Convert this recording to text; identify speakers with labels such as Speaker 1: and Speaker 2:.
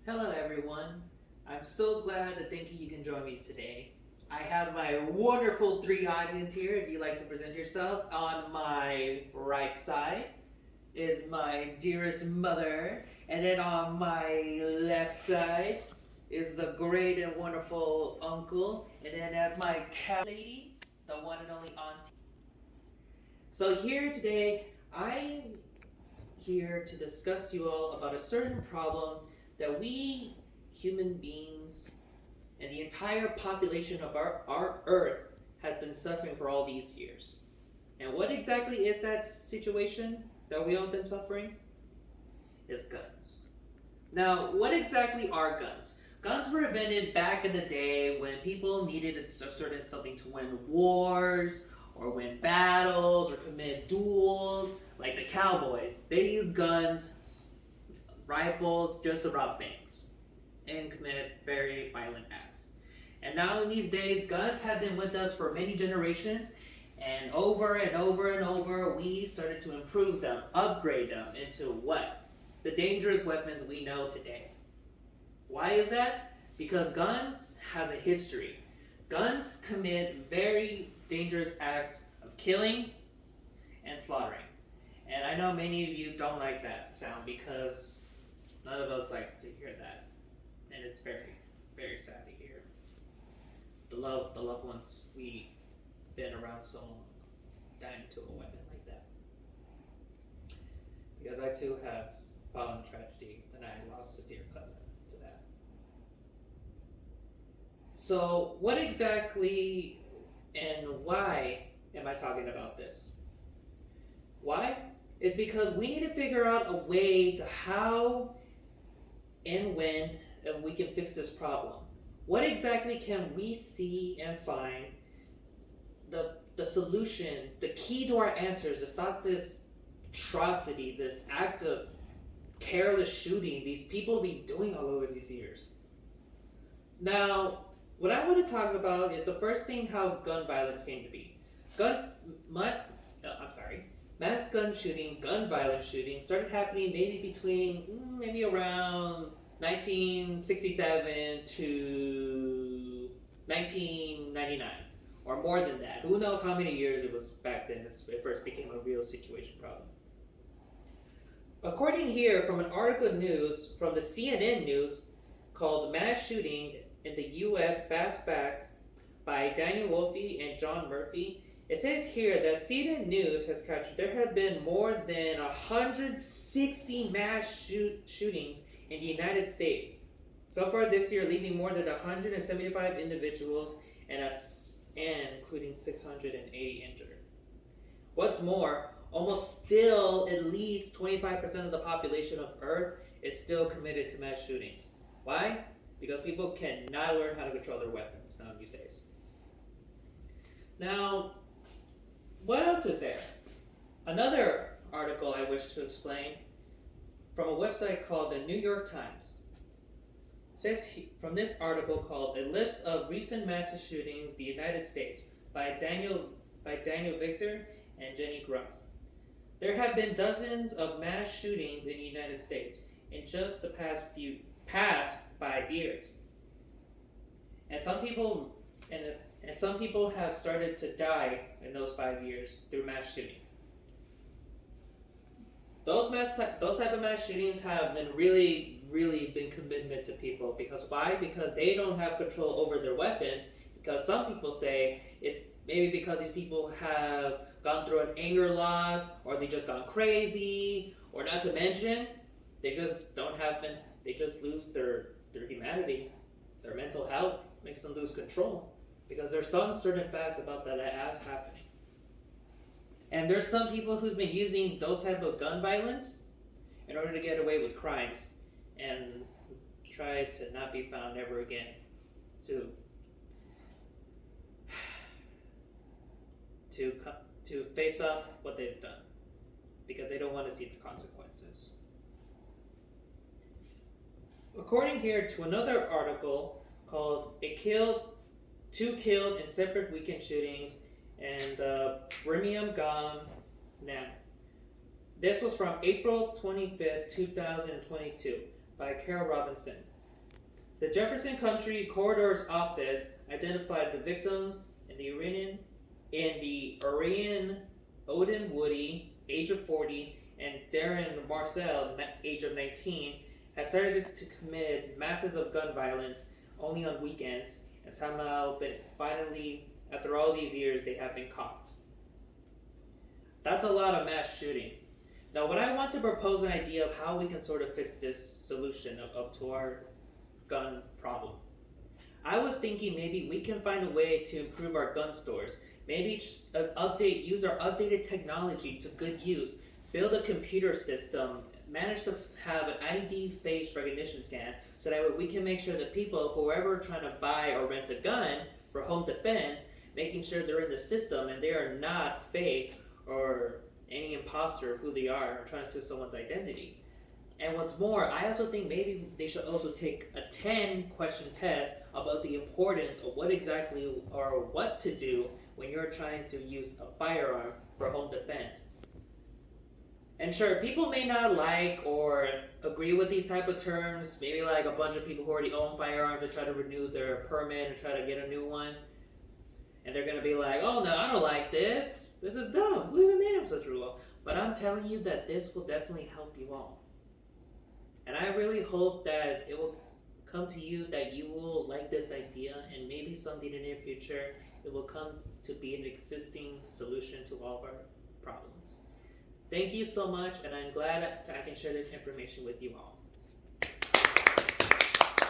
Speaker 1: Hello, everyone. I'm so glad and thank you can join me today. I have my wonderful three audience here. If you'd like to present yourself, on my right side is my dearest mother, and then on my left side is the great and wonderful uncle, and then as my cat lady, the one and only auntie. So here today, I'm here to discuss to you all about a certain problem that we human beings and the entire population of our Earth has been suffering for all these years. And what exactly is that situation that we all been suffering? Is guns. Now, what exactly are guns? Guns were invented back in the day when people needed a certain something to win wars or win battles or commit duels, like the cowboys. They used guns, rifles, just to rob banks and commit very violent acts. And now in these days, guns have been with us for many generations, and over and over and over, we started to improve them, upgrade them into what? The dangerous weapons we know today. Why is that? Because guns has a history. Guns commit very dangerous acts of killing and slaughtering. And I know many of you don't like that sound because none of us like to hear that. And it's very, very sad to hear. The loved ones we been around so long dying to a weapon like that. Because I too have fallen in tragedy and I lost a dear cousin to that. So what exactly and why am I talking about this? Why? It's because we need to figure out a way to how and when we can fix this problem. What exactly can we see and find the solution, the key to our answers to stop this atrocity, this act of careless shooting these people be doing all over these years? Now, what I want to talk about is the first thing how gun violence came to be. Mass gun shooting, gun violence shooting started happening maybe around 1967 to 1999, or more than that. Who knows how many years it was back then it first became a real situation problem. According here from an article of news from the CNN News called Mass Shooting in the U.S. Fast Facts by Daniel Wolfe and John Murphy, it says here that CNN News has captured there have been more than 160 mass shootings in the United States so far this year, leaving more than 175 individuals and including 680 injured. What's more, almost still at least 25% of the population of Earth is still committed to mass shootings. Why? Because people cannot learn how to control their weapons now these days. Now, what else is there? Another article I wish to explain from a website called the New York Times. It says from this article called A List of Recent Mass Shootings in the United States by Daniel Victor and Jenny Gross. There have been dozens of mass shootings in the United States in just the past 5 years. And some people have started to die in those 5 years through mass shooting. Those type of mass shootings have been really been commitment to people. Because why? Because they don't have control over their weapons. Because some people say it's maybe because these people have gone through an anger loss, or they just gone crazy, or not to mention they just they just lose their humanity, their mental health makes them lose control. Because there's some certain facts about that as happening. And there's some people who's been using those type of gun violence in order to get away with crimes and try to not be found ever again, to face up what they've done, because they don't want to see the consequences. According here to another article called Two Killed in Separate Weekend Shootings and Birmingham Gone Now. This was from April 25th, 2022 by Carol Robinson. The Jefferson County Coroner's Office identified the victims in the Orion Odin Woody, age of 40, and Darren Marcel, age of 19, had started to commit masses of gun violence only on weekends, and somehow, but finally, after all these years, they have been caught. That's a lot of mass shooting. Now, what I want to propose an idea of how we can sort of fix this solution up to our gun problem. I was thinking maybe we can find a way to improve our gun stores. Maybe use our updated technology to good use. Build a computer system. Manage to have an ID face recognition scan so that we can make sure that people, whoever are trying to buy or rent a gun for home defense, making sure they're in the system and they are not fake or any imposter of who they are or trying to steal someone's identity. And what's more, I also think maybe they should also take a 10-question test about the importance of what exactly or what to do when you're trying to use a firearm for home defense. And sure, people may not like or agree with these type of terms. Maybe like a bunch of people who already own firearms to try to renew their permit and try to get a new one. And they're going to be like, oh no, I don't like this. This is dumb. Who even made up such a rule? But I'm telling you that this will definitely help you all. And I really hope that it will come to you that you will like this idea, and maybe someday in the near future it will come to be an existing solution to all of our problems. Thank you so much, and I'm glad that I can share this information with you all.